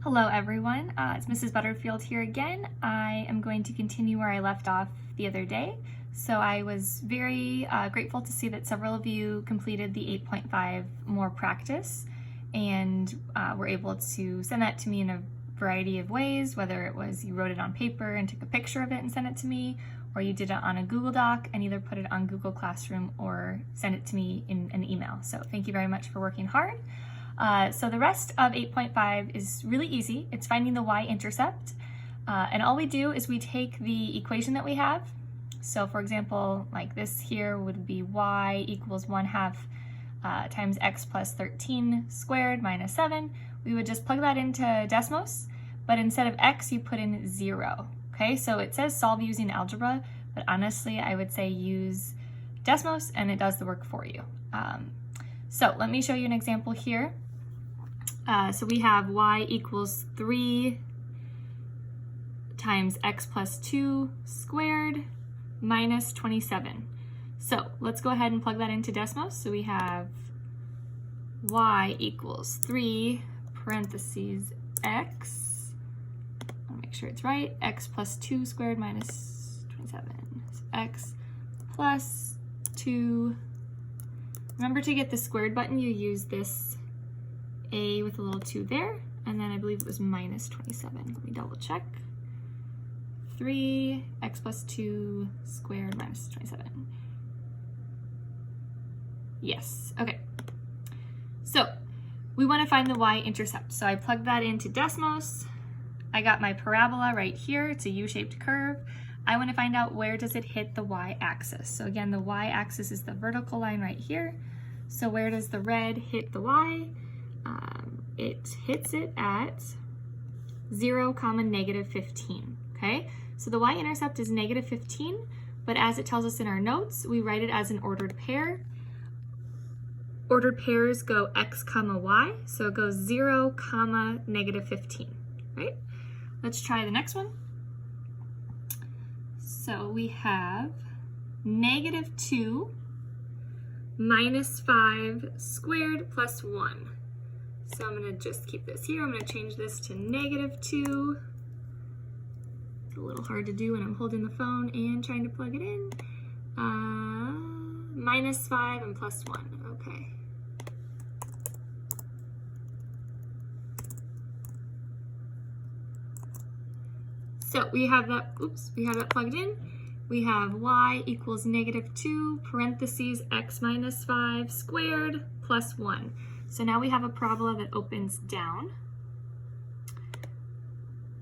Hello everyone, it's Mrs. Butterfield here again. I am going to continue where I left off the other day. So I was very grateful to see that several of you completed the 8.5 more practice and were able to send that to me in a variety of ways, whether it was you wrote it on paper and took a picture of it and sent it to me, or you did it on a Google Doc and either put it on Google Classroom or send it to me in an email. So thank you very much for working hard. So the rest of 8.5 is really easy. It's finding the y-intercept. And all we do is we take the equation that we have. So for example, like this here would be y equals 1/2 times x plus 13 squared minus 7. We would just plug that into Desmos, but instead of x, you put in 0. Okay, so it says solve using algebra, but honestly, I would say use Desmos and it does the work for you. So let me show you an example here. So we have y equals 3 times x plus 2 squared minus 27. So let's go ahead and plug that into Desmos. So we have y equals 3 parentheses x, I'll make sure it's right, x plus 2 squared minus 27. So x plus 2. Remember to get the squared button, you use this a with a little 2 there, and then I believe it was minus 27. Let me double check. 3 x plus 2 squared minus 27. Yes, okay. So we want to find the y-intercept. So I plugged that into Desmos. I got my parabola right here. It's a U-shaped curve. I want to find out where does it hit the y-axis. So again, the y-axis is the vertical line right here. So where does the red hit the y? It hits it at 0, negative 15, okay? So the y-intercept is negative 15, but as it tells us in our notes, we write it as an ordered pair. Ordered pairs go x, y, so it goes 0, negative 15, right? Let's try the next one. So we have negative 2 minus 5 squared plus 1. So I'm going to just keep this here. I'm going to change this to negative 2. It's a little hard to do when I'm holding the phone and trying to plug it in. Minus 5 and plus 1. Okay. So we have that, we have that plugged in. We have y equals negative 2 parentheses x minus 5 squared plus 1. So now we have a parabola that opens down.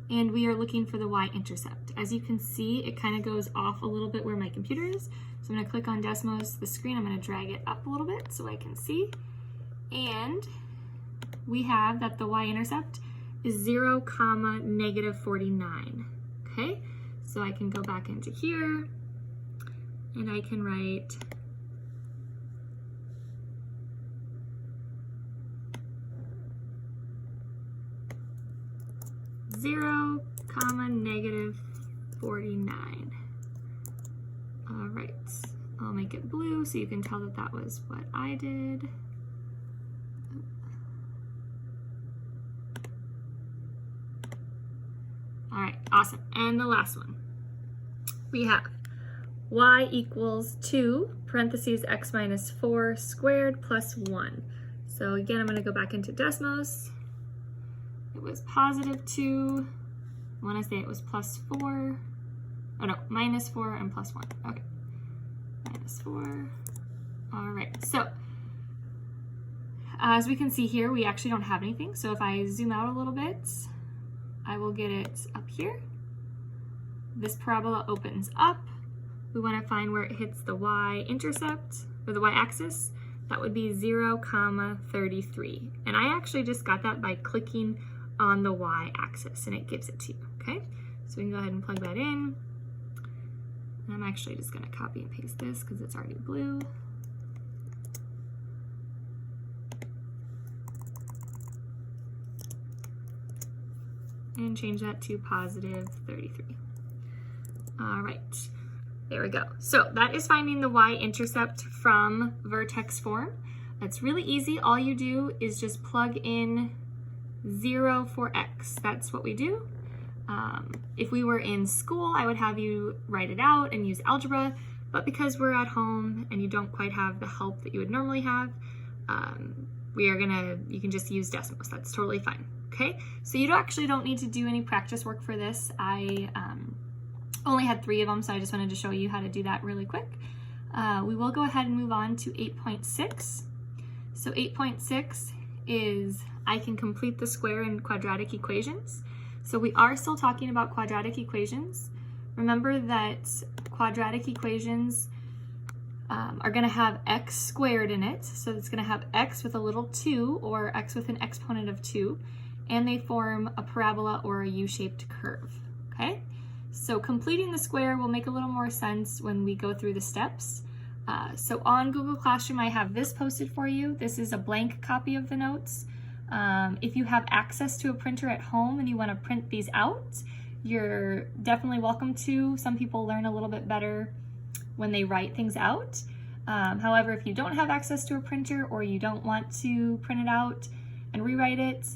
And we are looking for the y-intercept. As you can see, it kind of goes off a little bit where my computer is. So I'm going to click on Desmos, the screen. I'm going to drag it up a little bit so I can see. And we have that the y-intercept is 0, negative 49. Okay, so I can go back into here and I can write 0, negative 49. All right, I'll make it blue so you can tell that that was what I did. All right, awesome. And the last one, we have y equals 2 parentheses x minus 4 squared plus 1. So again, I'm going to go back into Desmos. It was positive 2. I want to say it was plus 4. Oh no, minus 4 and plus 1. Okay, minus 4. All right, so as we can see here, we actually don't have anything. So if I zoom out a little bit, I will get it up here. This parabola opens up. We want to find where it hits the y-intercept, or the y-axis. That would be 0, 33. And I actually just got that by clicking on the y-axis, and it gives it to you, okay? So we can go ahead and plug that in. And I'm actually just going to copy and paste this because it's already blue. And change that to positive 33. All right, there we go. So that is finding the y-intercept from vertex form. It's really easy. All you do is just plug in 0 for x. That's what we do. If we were in school, I would have you write it out and use algebra, but because we're at home and you don't quite have the help that you would normally have, you can just use decimals. That's totally fine. Okay, so you actually don't need to do any practice work for this. I only had 3 of them, so I just wanted to show you how to do that really quick. We will go ahead and move on to 8.6. So 8.6 is I can complete the square in quadratic equations. So we are still talking about quadratic equations. Remember that quadratic equations are going to have x squared in it. So it's going to have x with a little 2 or x with an exponent of 2, and they form a parabola or a U-shaped curve. Okay? So completing the square will make a little more sense when we go through the steps. So on Google Classroom, I have this posted for you. This is a blank copy of the notes. If you have access to a printer at home and you want to print these out, you're definitely welcome to. Some people learn a little bit better when they write things out. However, if you don't have access to a printer or you don't want to print it out and rewrite it,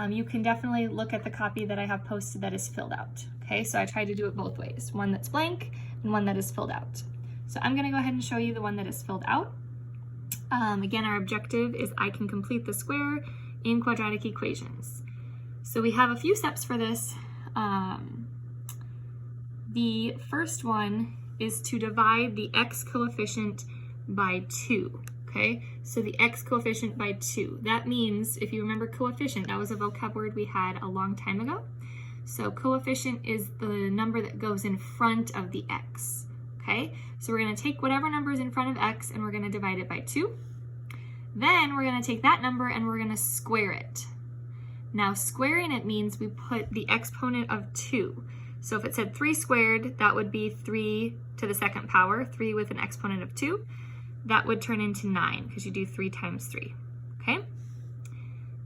you can definitely look at the copy that I have posted that is filled out. Okay, so I tried to do it both ways, one that's blank and one that is filled out. So I'm gonna go ahead and show you the one that is filled out. Again, our objective is I can complete the square in quadratic equations. So we have a few steps for this. The first one is to divide the x coefficient by 2. Okay, so the x coefficient by 2. That means, if you remember coefficient, that was a vocab word we had a long time ago. So coefficient is the number that goes in front of the x. Okay, so we're going to take whatever number is in front of x and we're going to divide it by 2. Then we're going to take that number and we're going to square it. Now squaring it means we put the exponent of 2. So if it said 3 squared, that would be 3 to the second power, 3 with an exponent of 2. That would turn into 9 because you do 3 times 3. Okay?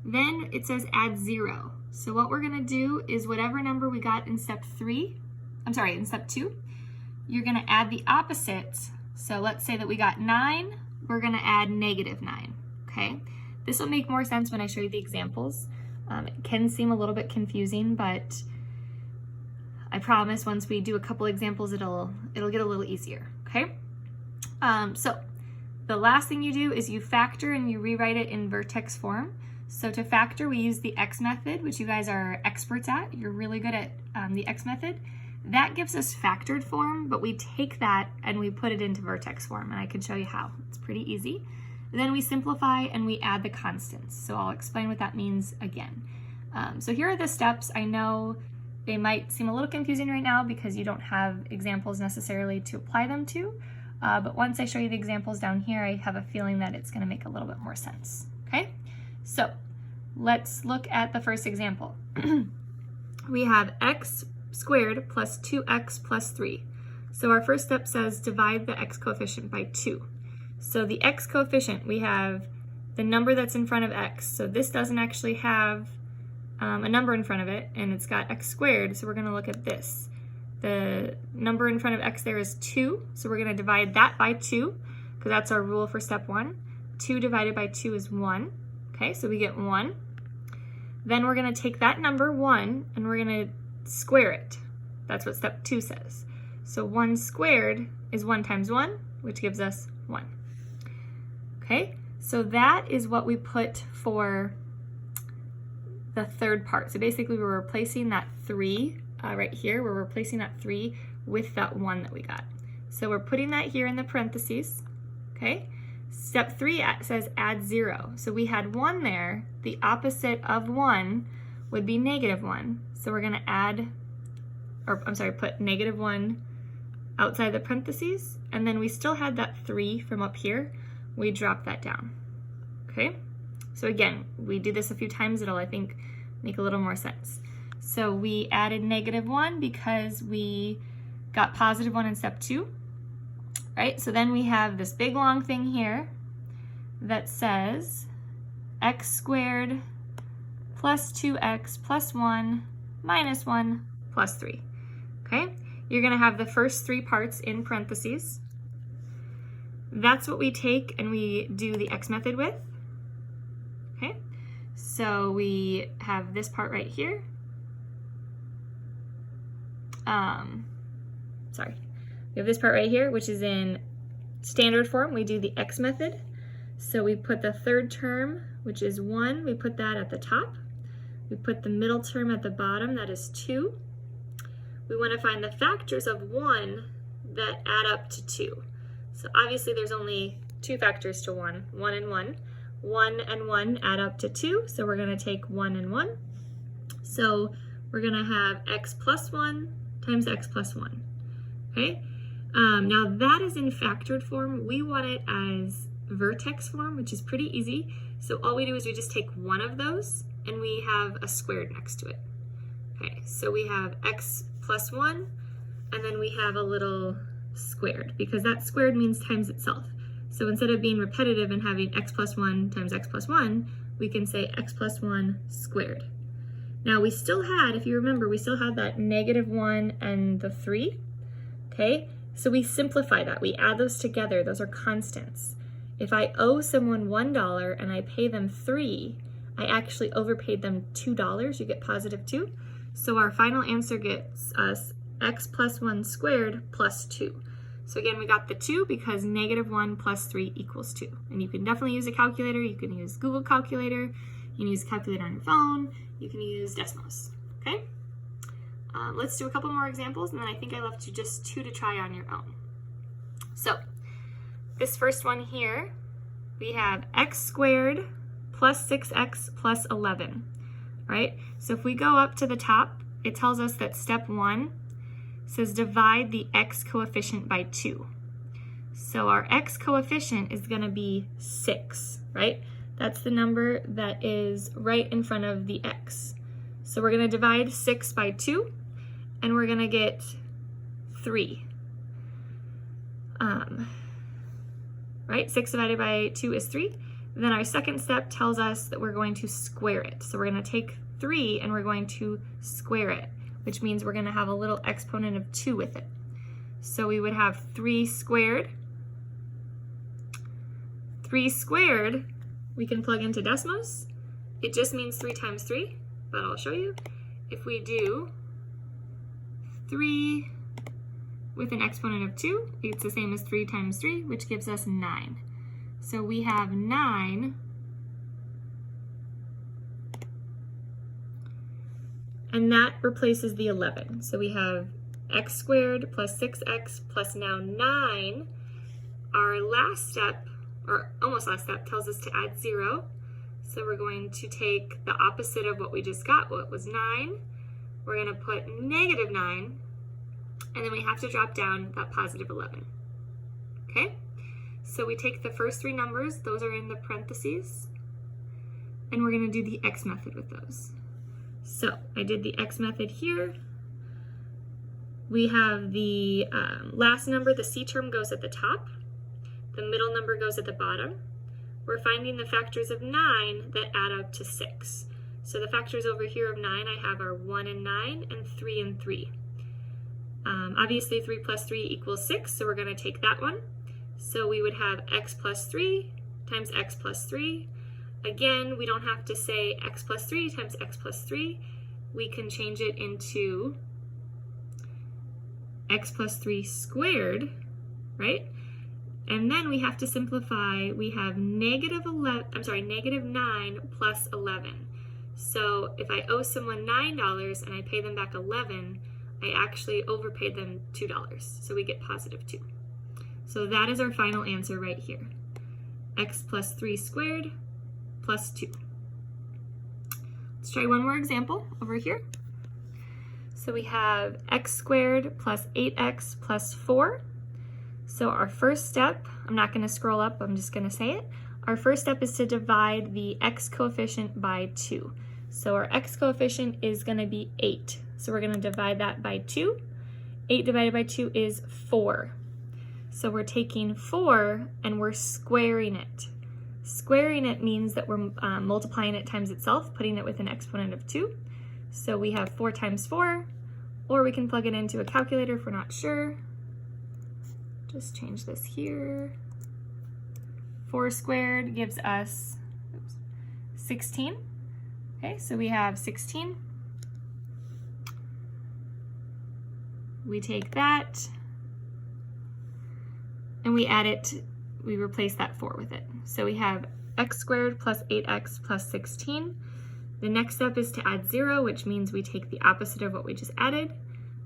Then it says add 0. So what we're going to do is whatever number we got in step 2, you're going to add the opposite. So let's say that we got 9, we're going to add -9. Okay? This will make more sense when I show you the examples. It can seem a little bit confusing, but I promise once we do a couple examples, it'll get a little easier. Okay? So the last thing you do is you factor and you rewrite it in vertex form. So to factor, we use the X method, which you guys are experts at. You're really good at the X method. That gives us factored form, but we take that and we put it into vertex form, and I can show you how. It's pretty easy. Then we simplify and we add the constants. So I'll explain what that means again. So here are the steps. I know they might seem a little confusing right now because you don't have examples necessarily to apply them to, but once I show you the examples down here, I have a feeling that it's going to make a little bit more sense. Okay, so let's look at the first example. We have x squared plus 2x plus 3. So our first step says divide the x coefficient by 2. So the x coefficient, we have the number that's in front of x. So this doesn't actually have a number in front of it, and it's got x squared, so we're going to look at this. The number in front of x there is 2, so we're going to divide that by 2, because that's our rule for step 1. 2 divided by 2 is 1. Okay, so we get 1. Then we're going to take that number 1 and we're going to square it. That's what step 2 says. So 1 squared is 1 times 1, which gives us 1. Okay, so that is what we put for the third part. So basically we're replacing that 3 right here. We're replacing that 3 with that 1 that we got. So we're putting that here in the parentheses. Okay, step 3 says add 0. So we had 1 there. The opposite of 1 would be -1. So we're going to add, or I'm sorry, put -1 outside the parentheses, and then we still had that 3 from up here. We drop that down. Okay, so again, we do this a few times, it'll, I think, make a little more sense. So we added -1 because we got +1 in step 2, right? So then we have this big long thing here that says x squared plus 2x plus 1 minus 1 plus 3. Okay, you're going to have the first 3 parts in parentheses. That's what we take and we do the X method with. Okay, So we have this part right here. Sorry. We have this part right here, which is in standard form. We do the x method. So we put the third term, which is 1, we put that at the top. We put the middle term at the bottom, that is 2. We want to find the factors of 1 that add up to 2. So obviously there's only 2 factors to 1, 1 and 1. 1 and 1 add up to 2, so we're going to take 1 and 1. So we're going to have x plus 1 times x plus 1. Okay? Now that is in factored form. We want it as vertex form, which is pretty easy. So all we do is we just take one of those and we have a squared next to it. Okay, so we have x plus 1, and then we have a little squared, because that squared means times itself. So instead of being repetitive and having x plus 1 times x plus 1, we can say x plus 1 squared. Now we still had, if you remember, we still had that -1 and the 3, okay? So we simplify that, we add those together, those are constants. If I owe someone $1 and I pay them 3, I actually overpaid them $2, you get positive 2. So our final answer gets us x plus 1 squared plus 2. So again, we got the 2 because -1 plus 3 equals 2. And you can definitely use a calculator, you can use Google Calculator, you can use a calculator on your phone, you can use Desmos, okay? Let's do a couple more examples, and then I think I left you just 2 to try on your own. So this first one here, we have x squared plus 6x plus 11, right? So if we go up to the top, it tells us that step 1 says divide the x coefficient by 2. So our x coefficient is going to be 6, right? That's the number that is right in front of the x. So we're going to divide 6 by 2, and we're going to get 3. Right? 6 divided by 2 is 3. Then our second step tells us that we're going to square it. So we're going to take 3 and we're going to square it, which means we're going to have a little exponent of 2 with it. So we would have 3 squared. 3 squared, we can plug into Desmos. It just means 3 times 3, but I'll show you. If we do 3 with an exponent of 2, it's the same as 3 times 3, which gives us 9. So we have 9, and that replaces the 11. So we have x squared plus 6x plus now 9. Our last step, or almost last step, tells us to add 0. So we're going to take the opposite of what we just got, what was 9. We're going to put -9, and then we have to drop down that positive 11. Okay? So we take the first 3 numbers, those are in the parentheses, and we're going to do the x method with those. So I did the x method here. We have the last number, the c term goes at the top. The middle number goes at the bottom. We're finding the factors of 9 that add up to 6. So the factors over here of 9 I have are 1 and 9 and 3 and 3. Obviously 3 plus 3 equals 6, so we're going to take that one. So we would have x plus 3 times x plus 3. Again, we don't have to say x plus 3 times x plus 3. We can change it into x plus 3 squared, right? And then we have to simplify. We have -9 plus 11. So if I owe someone $9 and I pay them back 11, I actually overpaid them $2. So we get positive 2. So that is our final answer right here. X plus 3 squared plus 2. Let's try one more example over here. So we have x squared plus 8x plus 4. So our first step, I'm not going to scroll up, I'm just going to say it. Our first step is to divide the x coefficient by 2. So our x coefficient is going to be 8. So we're going to divide that by 2. 8 divided by 2 is 4. So we're taking 4 and we're squaring it. Squaring it means that we're multiplying it times itself, putting it with an exponent of 2. So we have 4 times 4, or we can plug it into a calculator if we're not sure. Just change this here. 4 squared gives us 16. Okay, so we have 16. We take that and we add it, we replace that 4 with it. So we have x squared plus 8x plus 16. The next step is to add 0, which means we take the opposite of what we just added,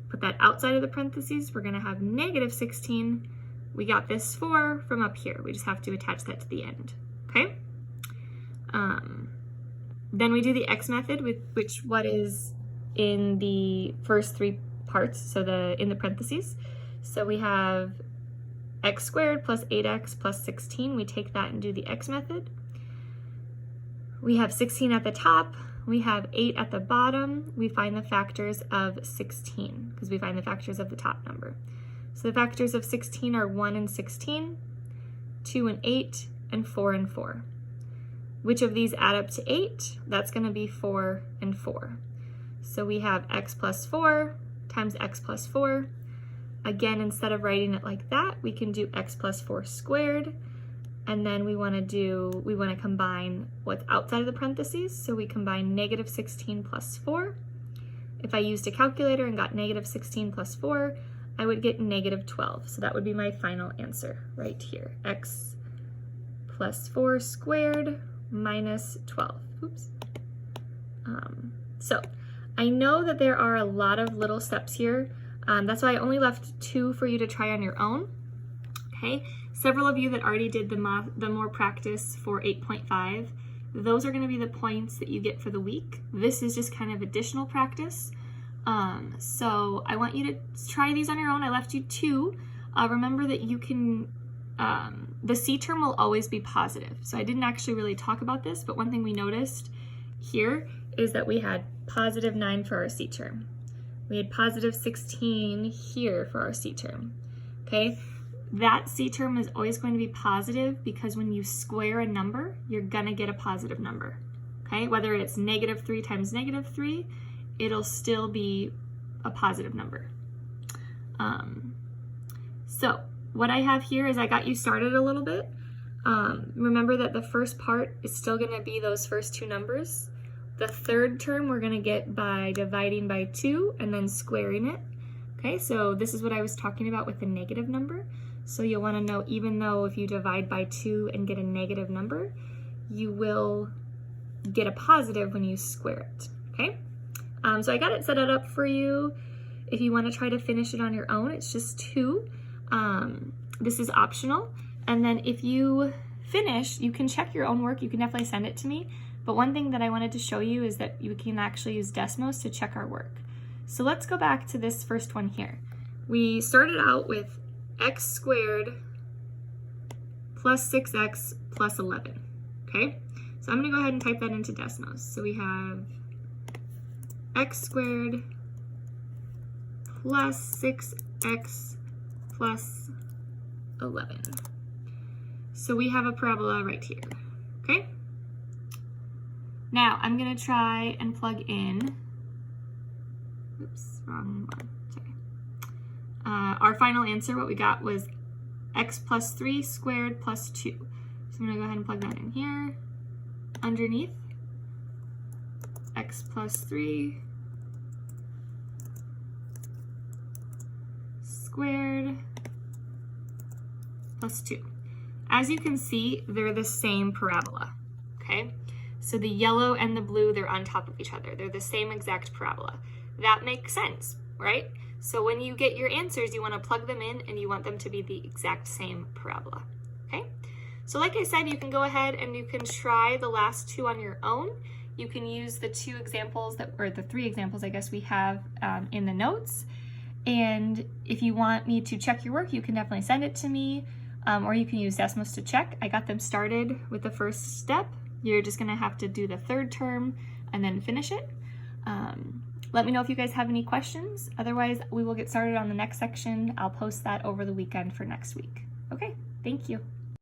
put that outside of the parentheses. We're going to have negative 16. We got this 4 from up here. We just have to attach that to the end, okay? Then we do the x method, with what is in the first 3 parts, so in the parentheses. So we have x squared plus 8x plus 16. We take that and do the x method. We have 16 at the top. We have 8 at the bottom. We find the factors of 16 because we find the factors of the top number. So the factors of 16 are 1 and 16, 2 and 8, and 4 and 4. Which of these add up to 8? That's going to be 4 and 4. So we have x plus 4 times x plus 4. Again, instead of writing it like that, we can do x plus 4 squared. And then we want to combine what's outside of the parentheses. So we combine negative 16 plus 4. If I used a calculator and got negative 16 plus 4, I would get negative 12. So that would be my final answer right here. X plus 4 squared minus 12. Oops. So I know that there are a lot of little steps here. That's why I only left 2 for you to try on your own. Okay. Several of you that already did the more practice for 8.5, those are going to be the points that you get for the week. This is just kind of additional practice. So I want you to try these on your own. I left you 2. Remember that you can, the C term will always be positive. So I didn't actually really talk about this, but one thing we noticed here is that we had positive 9 for our C term. We had positive 16 here for our C term, okay? That C term is always going to be positive because when you square a number, you're gonna get a positive number, okay? Whether it's negative 3 times negative 3, it'll still be a positive number. So what I have here is I got you started a little bit. Remember that the first part is still gonna be those first 2 numbers. The third term we're gonna get by dividing by 2 and then squaring it. Okay, so this is what I was talking about with the negative number. So you'll wanna know, even though if you divide by 2 and get a negative number, you will get a positive when you square it, okay? So I got it set up for you. If you wanna try to finish it on your own, it's just 2. This is optional. And then if you finish, you can check your own work. You can definitely send it to me. But one thing that I wanted to show you is that you can actually use Desmos to check our work. So let's go back to this first one here. We started out with x squared plus 6x plus 11, okay? So I'm gonna go ahead and type that into Desmos. So we have x squared plus 6x plus 11. So we have a parabola right here, okay? Now I'm gonna try and plug in, oops, wrong one, sorry. Our final answer, what we got was x plus 3 squared plus 2. So I'm gonna go ahead and plug that in here. Underneath, x plus 3 squared plus 2. As you can see, they're the same parabola, okay? So the yellow and the blue, they're on top of each other. They're the same exact parabola. That makes sense, right? So when you get your answers, you want to plug them in and you want them to be the exact same parabola, okay? So like I said, you can go ahead and you can try the last 2 on your own. You can use the 2 examples or the 3 examples, I guess, we have in the notes. And if you want me to check your work, you can definitely send it to me, or you can use Desmos to check. I got them started with the first step. You're just gonna have to do the third term and then finish it. Let me know if you guys have any questions. Otherwise, we will get started on the next section. I'll post that over the weekend for next week. Okay, thank you.